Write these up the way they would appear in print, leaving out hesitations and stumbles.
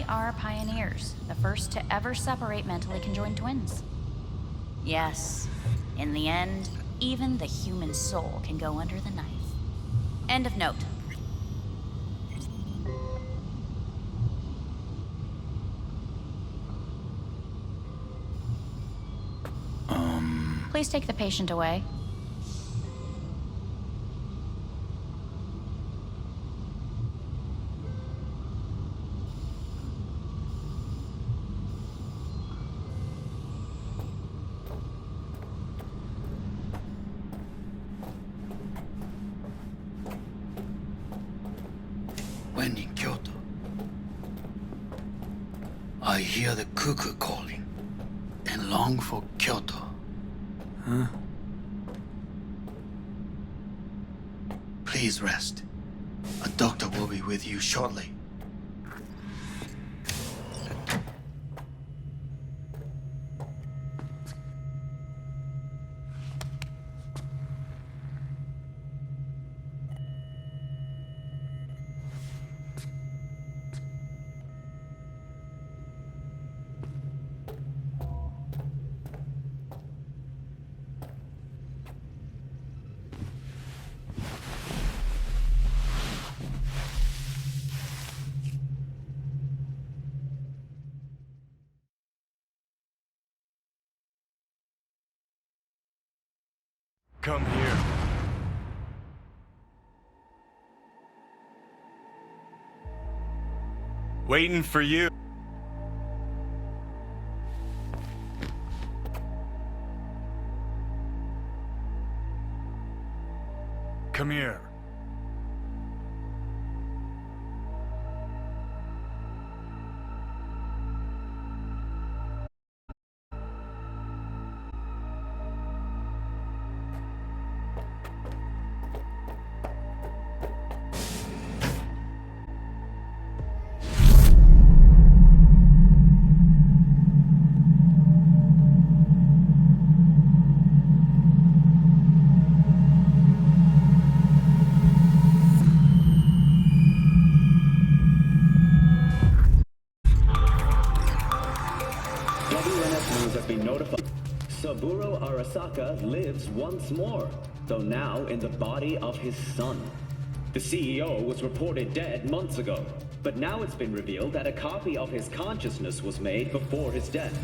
We are pioneers, the first to ever separate mentally conjoined twins. Yes, in the end, even the human soul can go under the knife. End of note. Please take the patient away. When in Kyoto, I hear the cuckoo calling and long for Kyoto. Huh? Please rest. A doctor will be with you shortly. Come here. Waiting for you. Come here. Has been notified. Saburo Arasaka lives once more, though now in the body of his son. The CEO was reported dead months ago, but now it's been revealed that a copy of his consciousness was made before his death.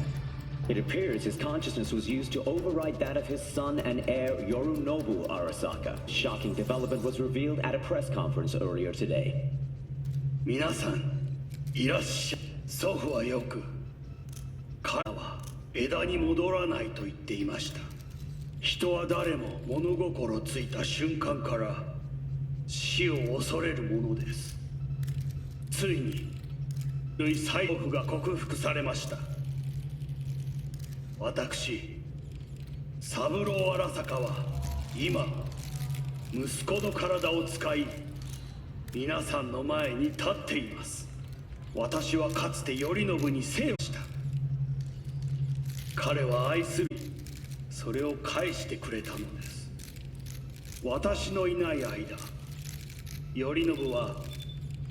It appears his consciousness was used to override that of his son and heir Yorinobu Arasaka. Shocking development was revealed at a press conference earlier today. 皆さん、いらっしゃい。祖父はよく、彼は枝に戻らないと言っていました。人は誰も物心ついた瞬間から死を恐れるものです。ついに類最恐怖が克服されました。私、三郎荒坂は今息子の体を使い皆さんの前に立っています。私はかつて頼信に生をした。彼は愛する、それを返してくれたのです。私のいない間、頼信は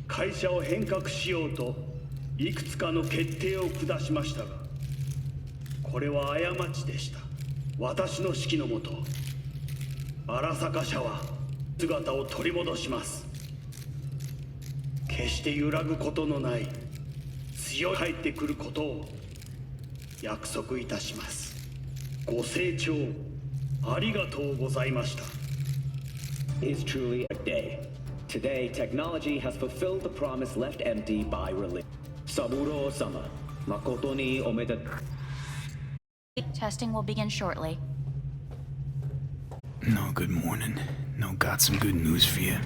会社を変革しようといくつかの決定を下しましたが、これは過ちでした。私の指揮のもと、荒坂社は姿を取り戻します。決して揺らぐことのない強い帰ってくることを約束いたします。ご清聴ありがとうございました。Is truly a day. Today, technology has fulfilled the promise left empty by religion. Saburo-sama, makoto ni omedetou. Testing will begin shortly. No, good morning. No, got some good news for you.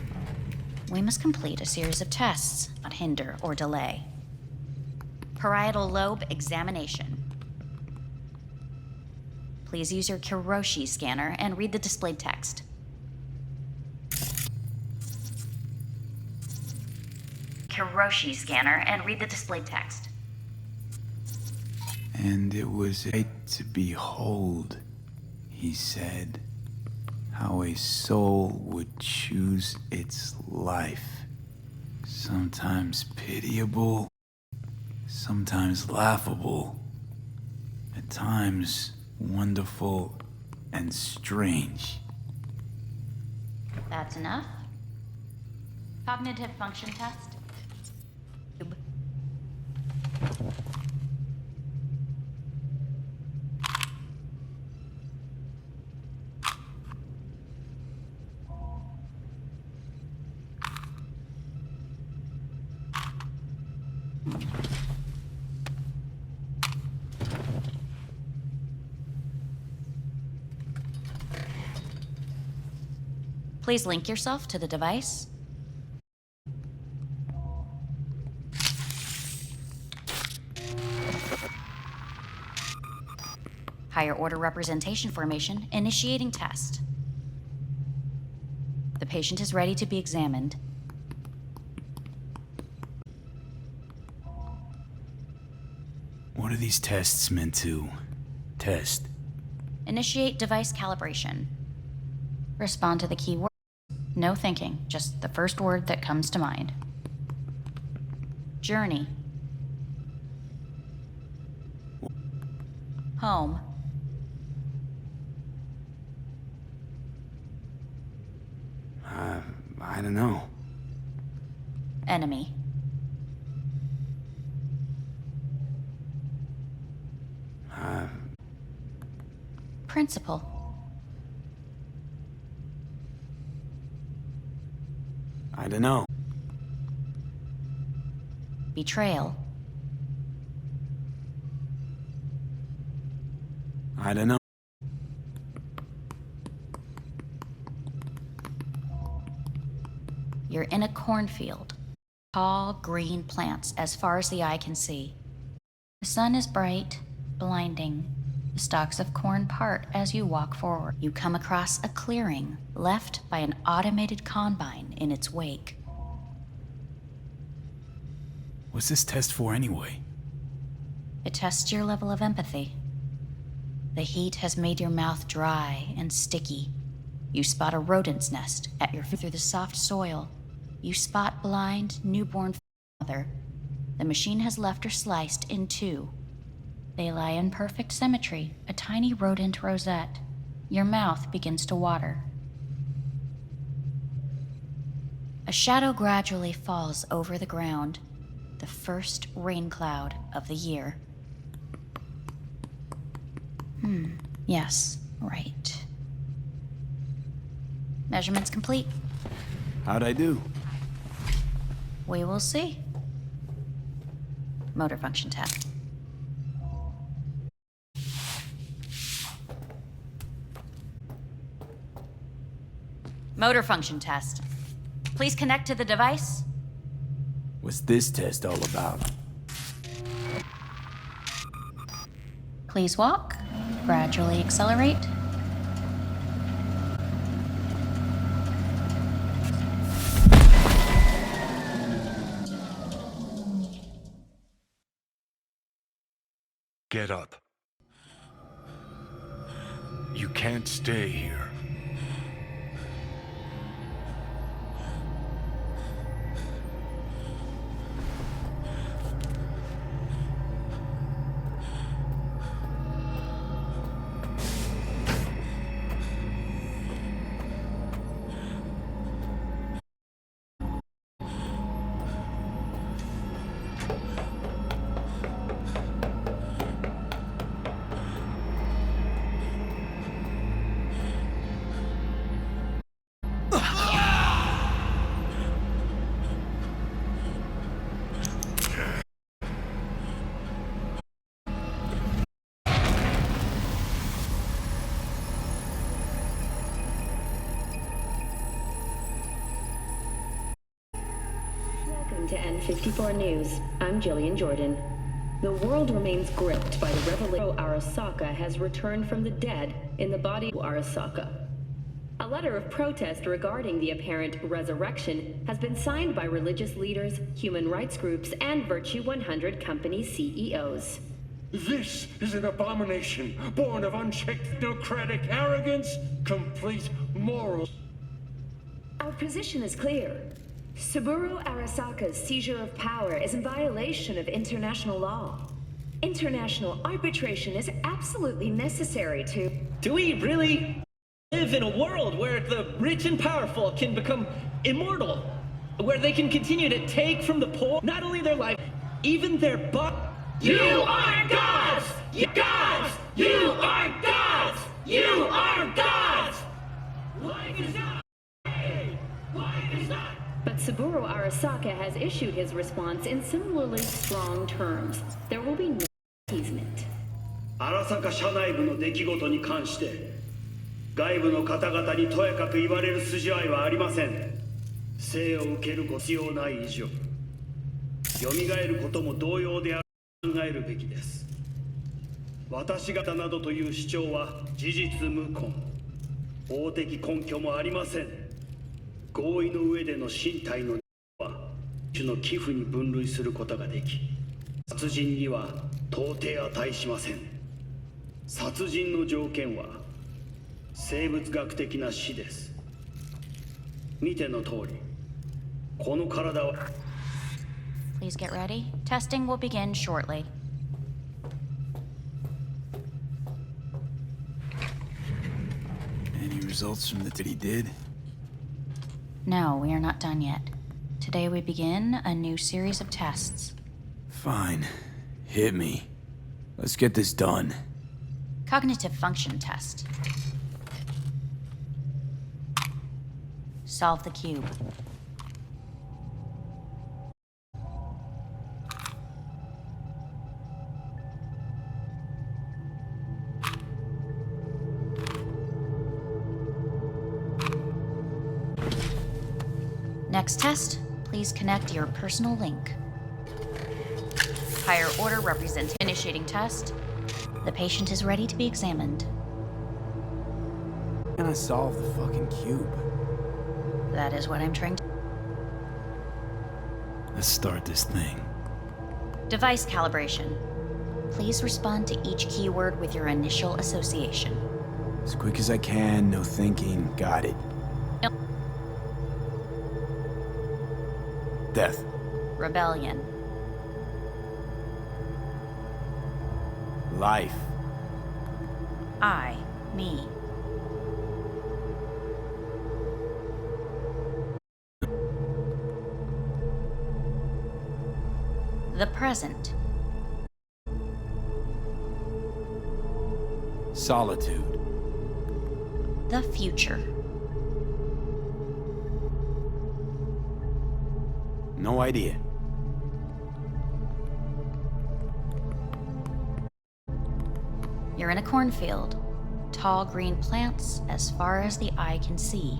We must complete a series of tests, not hinder or delay. Parietal lobe examination. Please use your Kiroshi scanner and read the displayed text. Kiroshi scanner and read the displayed text. And it was a to behold, he said, how a soul would choose its life, sometimes pitiable, sometimes laughable, at times wonderful and strange. That's enough. Cognitive function test. Please link yourself to the device. Higher order representation formation, initiating test. The patient is ready to be examined. What are these tests meant to test? Initiate device calibration. Respond to the keyword. No thinking, just the first word that comes to mind. Journey. Home. I don't know. Enemy. Principal. I don't know. Betrayal. I don't know. You're in a cornfield. Tall, green plants as far as the eye can see. The sun is bright, blinding. The stalks of corn part as you walk forward. You come across a clearing left by an automated combine in its wake. What's this test for anyway? It tests your level of empathy. The heat has made your mouth dry and sticky. You spot a rodent's nest at your feet. Through the soft soil. You spot blind, newborn mother. The machine has left her sliced in two. They lie in perfect symmetry, a tiny rodent rosette. Your mouth begins to water. A shadow gradually falls over the ground, the first rain cloud of the year. Yes, right. Measurements complete. How'd I do? We will see. Motor function test. Motor function test. Please connect to the device. What's this test all about? Please walk. Gradually accelerate. Get up. You can't stay here. Welcome to N54 News. I'm Jillian Jordan. The world remains gripped by the revelation Arasaka has returned from the dead in the body of Arasaka. A letter of protest regarding the apparent resurrection has been signed by religious leaders, human rights groups, and Virtue 100 company CEOs. This is an abomination, born of unchecked technocratic arrogance, complete morals. Our position is clear. Saburo Arasaka's seizure of power is in violation of international law. International arbitration is absolutely necessary to... Do we really live in a world where the rich and powerful can become immortal? Where they can continue to take from the poor not only their life, even their body? You are gods! You gods! You are gods! You are gods! Life is not... Life is not... But Saburo Arasaka has issued his response in similarly strong terms. There will be no appeasement. 荒坂社内部の出来事に関して外部の方々にとやかく言われる筋合いはありません。生を受ける必要ない以上蘇ることも同様であると考えるべきです。私方などという主張は事実無根、法的根拠もありません。合意の上での身体のは種の寄付に分類することができ、殺人には到底値しません。殺人の条件は生物学的な死です。見ての通り、この体は Please get ready. Testing will begin shortly. Any results from the he did? No, we are not done yet. Today we begin a new series of tests. Fine. Hit me. Let's get this done. Cognitive function test. Solve the cube. Next test, please connect your personal link. Higher order represents initiating test. The patient is ready to be examined. Can I solve the fucking cube? That is what I'm trying to... Let's start this thing. Device calibration. Please respond to each keyword with your initial association. As quick as I can, no thinking. Got it. Death. Rebellion. Life. I, me. The present. Solitude. The future. No idea. You're in a cornfield. Tall green plants as far as the eye can see.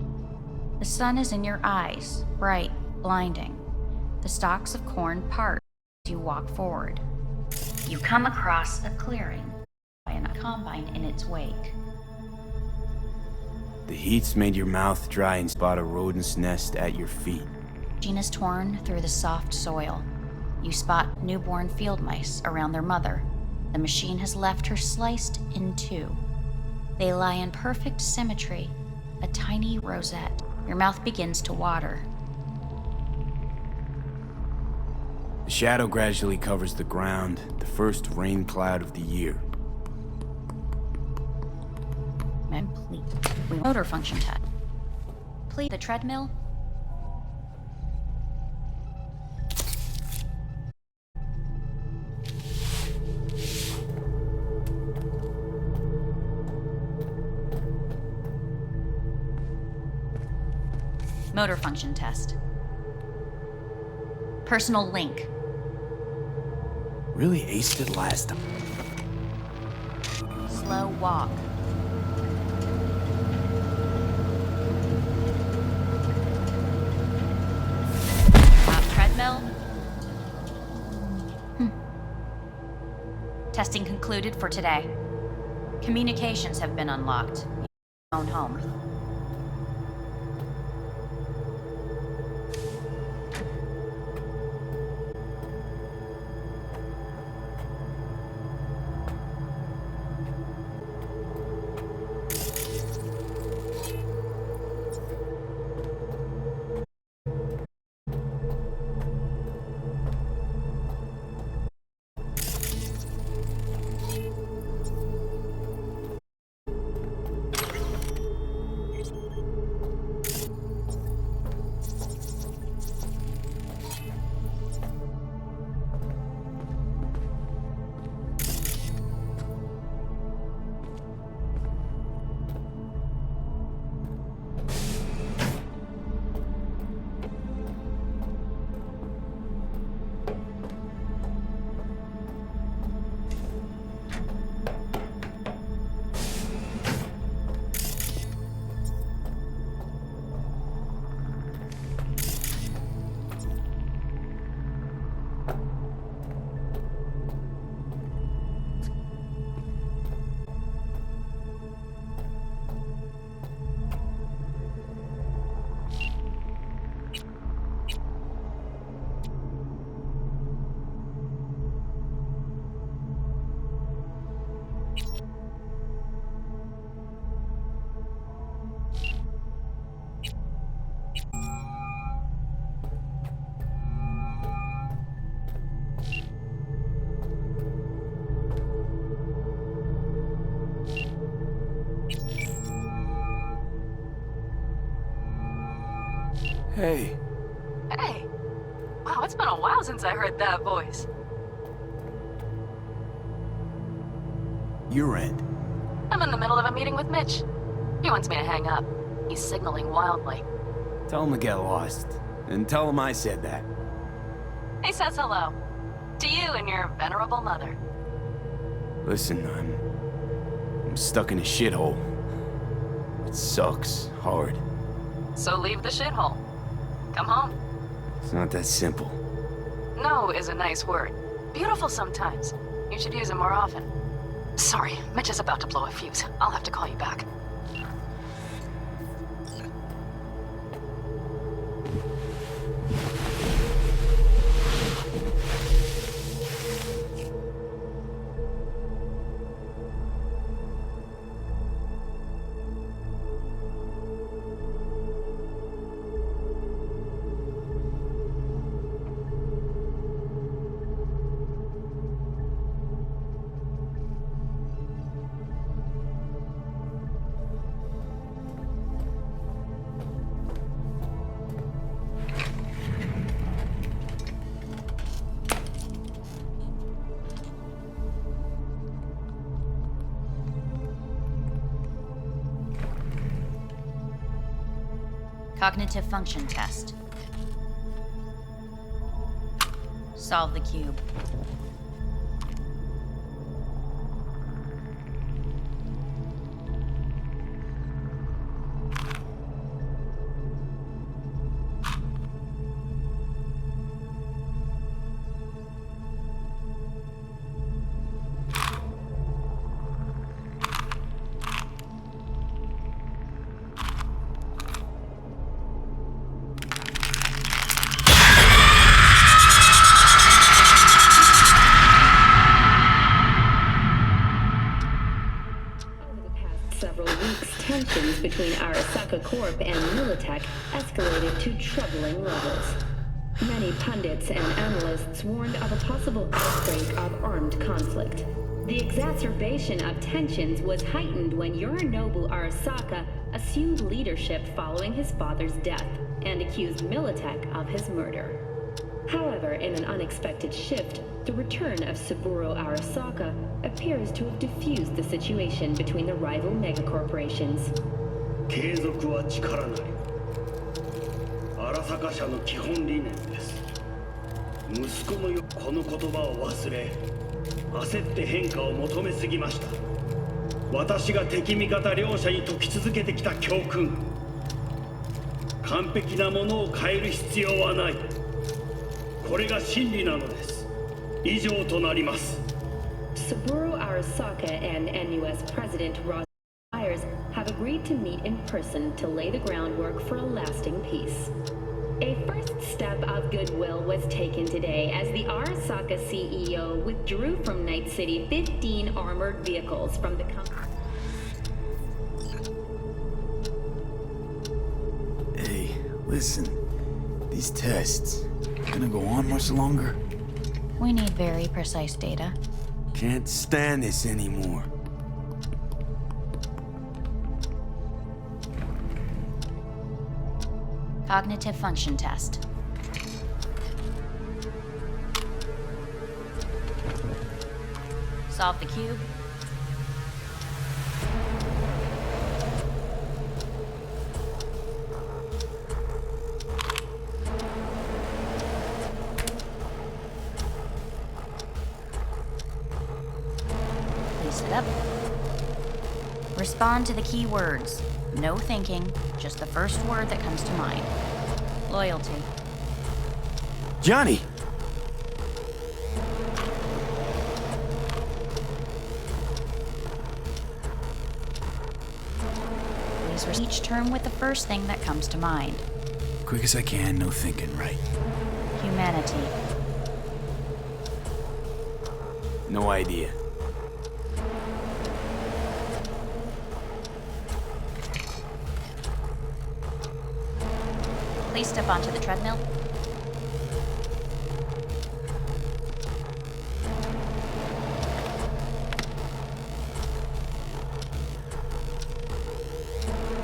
The sun is in your eyes, bright, blinding. The stalks of corn part as you walk forward. You come across a clearing and a combine in its wake. The heat's made your mouth dry and spot a rodent's nest at your feet. Machine is torn through the soft soil. You spot newborn field mice around their mother. The machine has left her sliced in two. They lie in perfect symmetry, a tiny rosette. Your mouth begins to water. The shadow gradually covers the ground, the first rain cloud of the year. Complete. Motor function test. Please the treadmill. Motor function test. Personal link. Really aced it last time. Slow walk. Treadmill. Testing concluded for today. Communications have been unlocked. Own home. Hey, Hey. Wow, it's been a while since I heard that voice. your end. I'm in the middle of a meeting with Mitch. He wants me to hang up. He's signaling wildly. Tell him to get lost. And tell him I said that. He says hello. To you and your venerable mother. Listen, I'm stuck in a shithole. It sucks hard. So leave the shithole. Come home. It's not that simple. No is a nice word. Beautiful sometimes. You should use it more often. Sorry, Mitch is about to blow a fuse. I'll have to call you back. Cognitive function test. Solve the cube. Several weeks, tensions between Arasaka Corp and Militech escalated to troubling levels. Many pundits and analysts warned of a possible outbreak of armed conflict. The exacerbation of tensions was heightened when Yorinobu Arasaka assumed leadership following his father's death and accused Militech of his murder. However, in an unexpected shift, the return of Saburo Arasaka appears to have diffused the situation between the rival megacorporations. 継続は力なり。荒坂社の基本理念です。息子のよこの言葉を忘れ、焦って変化を求めすぎました。私が敵味方両者に解き続けてきた教訓。完璧なものを変える必要はない。これが真理なのです。以上となります。Saburo Arasaka and NUS President Ross Myers have agreed to meet in person to lay the groundwork for a lasting peace. A first step of goodwill was taken today as the Arasaka CEO withdrew from Night City 15 armored vehicles from the company. Hey, listen. These tests gonna go on much longer? We need very precise data. Can't stand this anymore. Cognitive function test. Solve the cube. Please sit up. Respond to the key words. No thinking, just the first word that comes to mind. Loyalty. Johnny! Please each term with the first thing that comes to mind. Quick as I can, no thinking, right? Humanity. No idea. Please step onto the treadmill.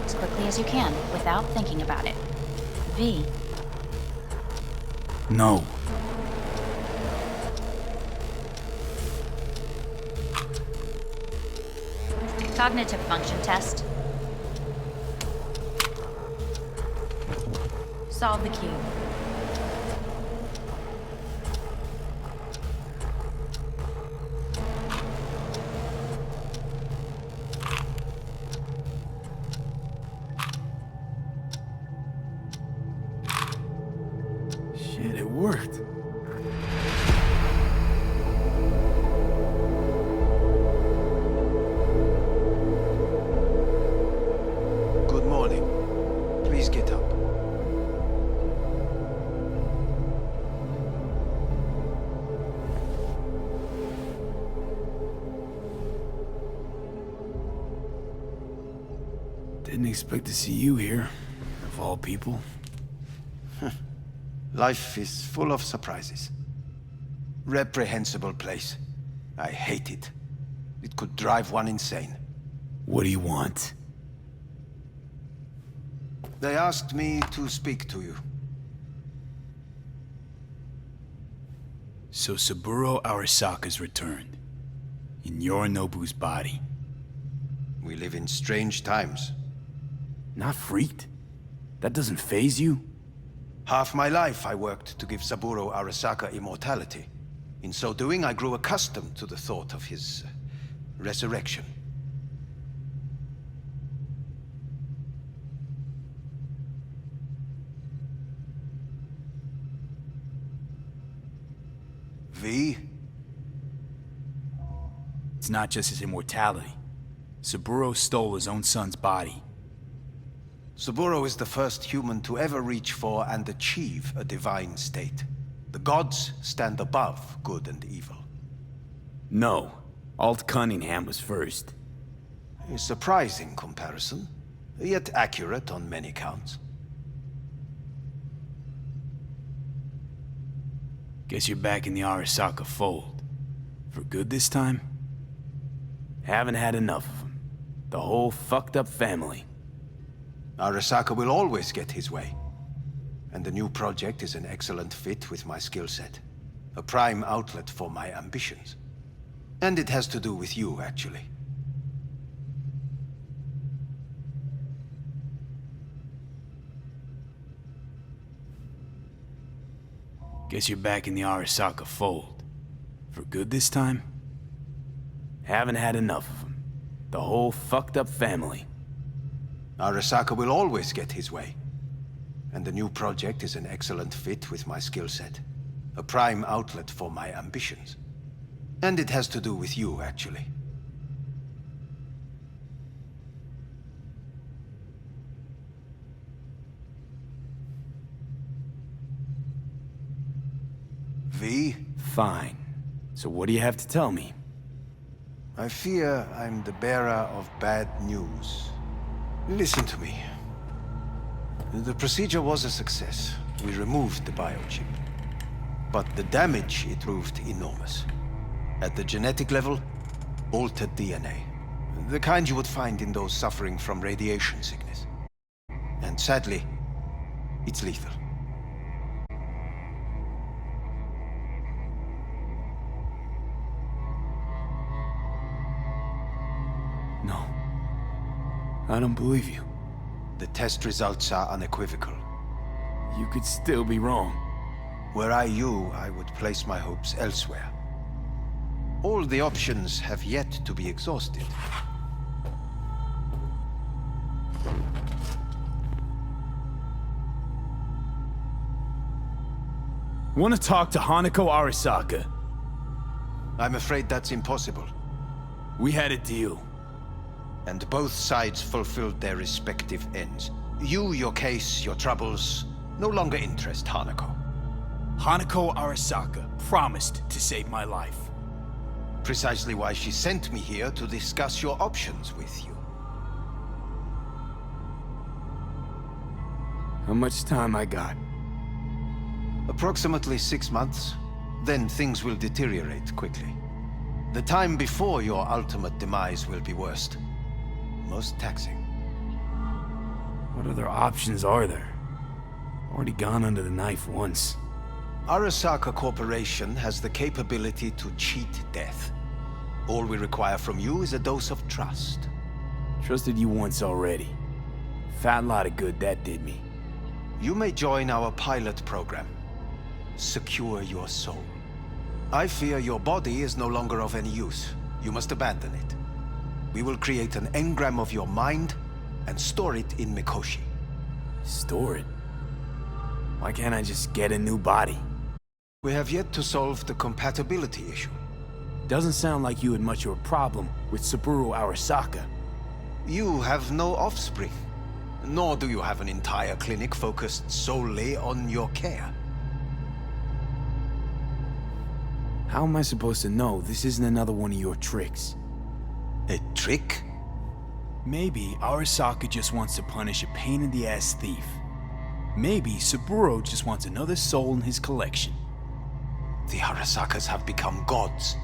As quickly as you can, without thinking about it. V, No. Cognitive function test. Solve the cube. Shit, it worked. Good morning. Please get up. Didn't expect to see you here, of all people. Life is full of surprises. Reprehensible place. I hate it. It could drive one insane. What do you want? They asked me to speak to you. So Saburo Arasaka's returned. In Yorinobu's body. We live in strange times. Not freaked? That doesn't faze you? Half my life I worked to give Saburo Arasaka immortality. In so doing, I grew accustomed to the thought of his resurrection. V? It's not just his immortality. Saburo stole his own son's body. Saburo is the first human to ever reach for and achieve a divine state. The gods stand above good and evil. No. Alt Cunningham was first. A surprising comparison, yet accurate on many counts. Guess you're back in the Arasaka fold. For good this time? Haven't had enough of them. The whole fucked up family. Arasaka will always get his way. And the new project is an excellent fit with my skill set. A prime outlet for my ambitions. And it has to do with you, actually. Guess you're back in the Arasaka fold. For good this time? Haven't had enough of them. The whole fucked up family. Arasaka will always get his way. And the new project is an excellent fit with my skill set. A prime outlet for my ambitions. And it has to do with you, actually. V? Fine. So what do you have to tell me? I fear I'm the bearer of bad news. Listen to me. The procedure was a success. We removed the biochip. But the damage it proved enormous. At the genetic level, altered DNA. The kind you would find in those suffering from radiation sickness. And sadly, it's lethal. No. I don't believe you. The test results are unequivocal. You could still be wrong. Were I you, I would place my hopes elsewhere. All the options have yet to be exhausted. Want to talk to Hanako Arasaka? I'm afraid that's impossible. We had a deal. And both sides fulfilled their respective ends. You, your case, your troubles, no longer interest Hanako. Hanako Arasaka promised to save my life. Precisely why she sent me here to discuss your options with you. How much time I got? Approximately 6 months. Then things will deteriorate quickly. The time before your ultimate demise will be worst. Most taxing. What other options are there? Already gone under the knife once. Arasaka Corporation has the capability to cheat death. All we require from you is a dose of trust. Trusted you once already. Fat lot of good that did me. You may join our pilot program. Secure your soul. I fear your body is no longer of any use. You must abandon it. We will create an engram of your mind and store it in Mikoshi. Store it? Why can't I just get a new body? We have yet to solve the compatibility issue. Doesn't sound like you had much of a problem with Saburo Arasaka. You have no offspring, nor do you have an entire clinic focused solely on your care. How am I supposed to know this isn't another one of your tricks? A trick? Maybe Arasaka just wants to punish a pain-in-the-ass thief. Maybe Saburo just wants another soul in his collection. The Arasakas have become gods.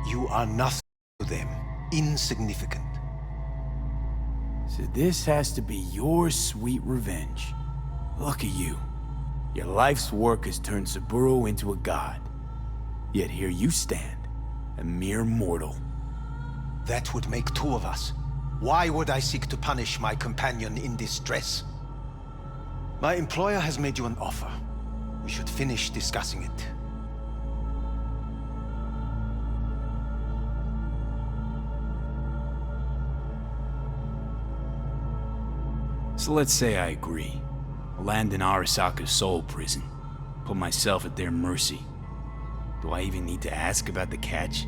You are nothing to them. Insignificant. So this has to be your sweet revenge. Look at you. Your life's work has turned Saburo into a god. Yet here you stand, a mere mortal. That would make two of us. Why would I seek to punish my companion in distress? My employer has made you an offer. We should finish discussing it. So let's say I agree. Land in Arasaka's soul prison. Put myself at their mercy. Do I even need to ask about the catch?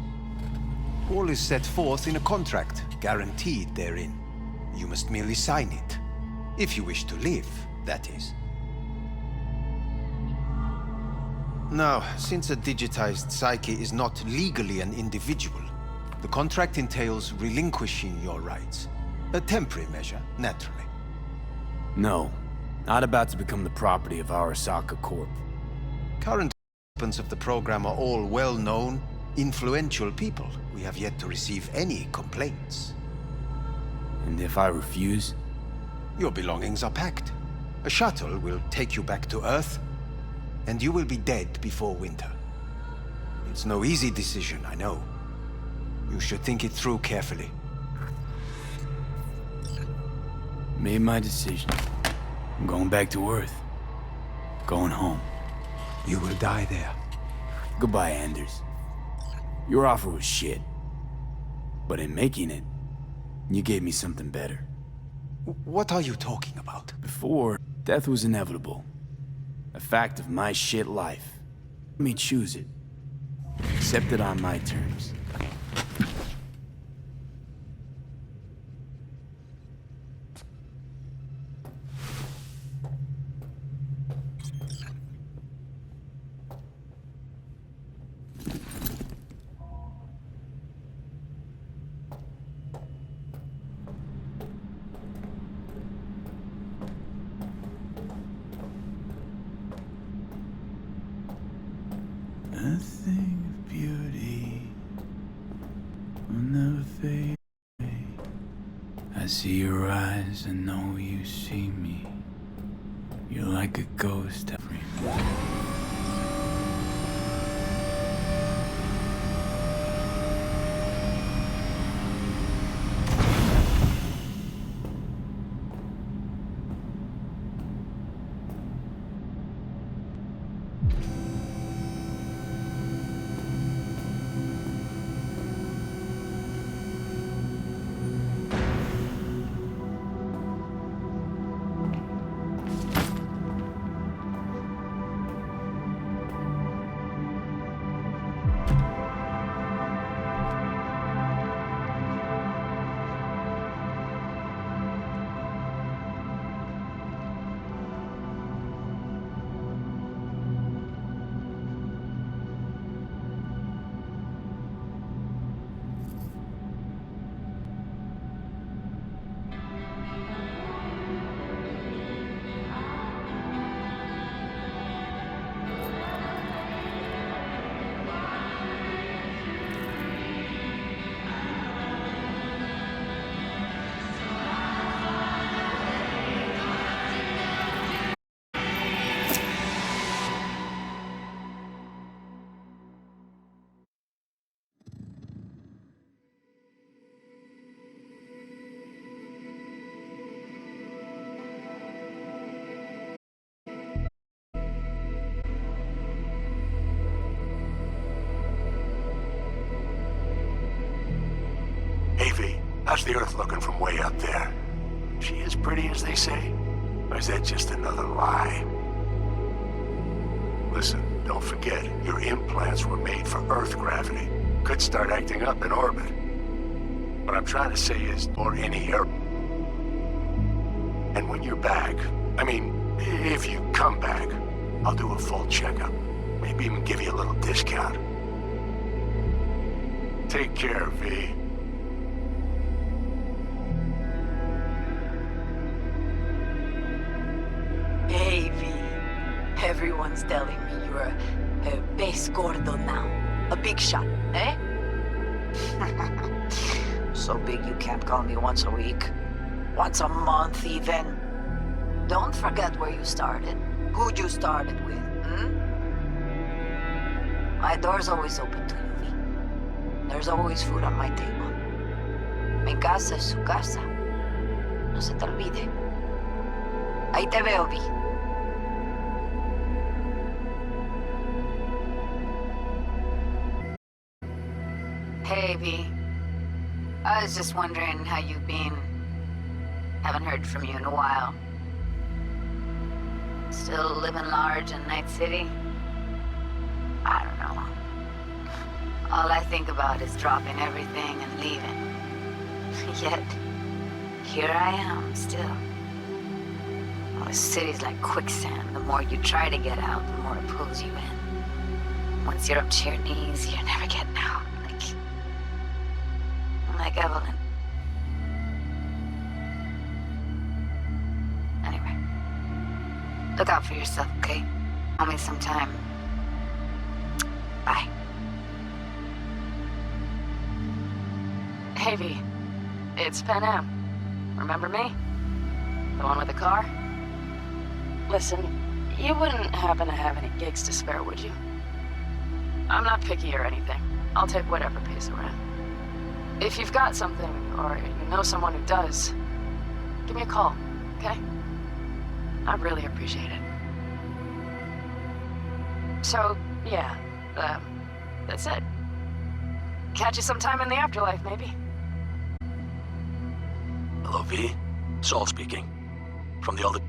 All is set forth in a contract, guaranteed therein. You must merely sign it. If you wish to live, that is. Now, since a digitized psyche is not legally an individual, the contract entails relinquishing your rights. A temporary measure, naturally. No, not about to become the property of Arasaka Corp. Current participants of the program are all well-known, influential people. We have yet to receive any complaints. And if I refuse? Your belongings are packed. A shuttle will take you back to Earth, and you will be dead before winter. It's no easy decision, I know. You should think it through carefully. Made my decision. I'm going back to Earth. Going home. You will die there. Goodbye, Anders. Your offer was shit. But in making it, you gave me something better. What are you talking about? Before, death was inevitable. A fact of my shit life. Let me choose it. Accept it on my terms. Nothing of beauty will never fade away. I see your eyes and know you see me. You're like a ghost every morning. How's the Earth looking from way up there? She as pretty as they say? Or is that just another lie? Listen, don't forget, your implants were made for Earth gravity. Could start acting up in orbit. What I'm trying to say is, or any Earth. And when you're back, I mean, if you come back, I'll do a full checkup. Maybe even give you a little discount. Take care, V. Hey, V. Everyone's telling me you're a base gordo now. A big shot, eh? So big you can't call me once a week. Once a month, even. Don't forget where you started. Who you started with, My door's always open to you, V. There's always food on my table. Mi casa es su casa. No se te olvide. Ahí te veo, V. Hey, V. I was just wondering how you've been. Haven't heard from you in a while. Still living large in Night City? I don't know. All I think about is dropping everything and leaving. Yet, here I am, still. Well, the city's like quicksand. The more you try to get out, the more it pulls you in. Once you're up to your knees, you're never getting out. Like Evelyn. Anyway. Look out for yourself, okay? Call me sometime. Bye. Hey, V. It's Pan Am. Remember me? The one with the car? Listen, you wouldn't happen to have any gigs to spare, would you? I'm not picky or anything. I'll take whatever pays the rent. If you've got something, or you know someone who does, give me a call, okay? I'd really appreciate it. So, yeah, that's it. Catch you sometime in the afterlife, maybe. Hello, V. Saul speaking. From the old...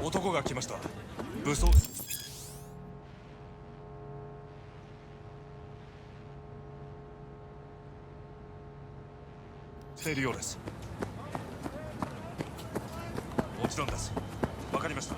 男が来ました。武装。しているようです。もちろんです。わかりました。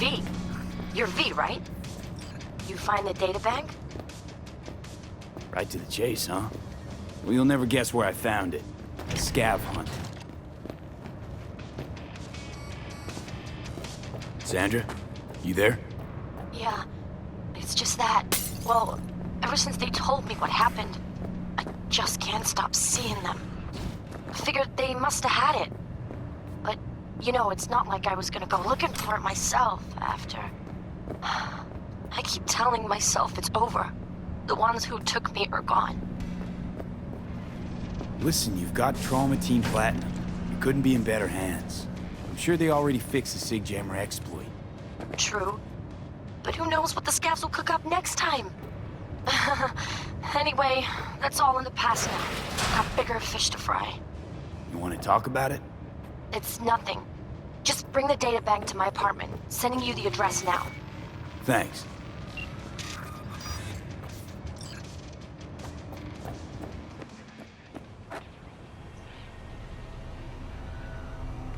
V. You're V, right? You find the databank? Right to the chase, huh? Well, you'll never guess where I found it. A scav hunt. Sandra, you there? Yeah. It's just that, well, ever since they told me what happened, I just can't stop seeing them. I figured they must have had it. But, you know, it's not like I was gonna go looking for it myself after. I keep telling myself it's over. The ones who took me are gone. Listen, you've got Traumatine Platinum. You couldn't be in better hands. I'm sure they already fixed the Sig Jammer exploit. True. But who knows what the scavs will cook up next time? Anyway, that's all in the past now. Got bigger fish to fry. You want to talk about it? It's nothing. Just bring the data back to my apartment. Sending you the address now. Thanks.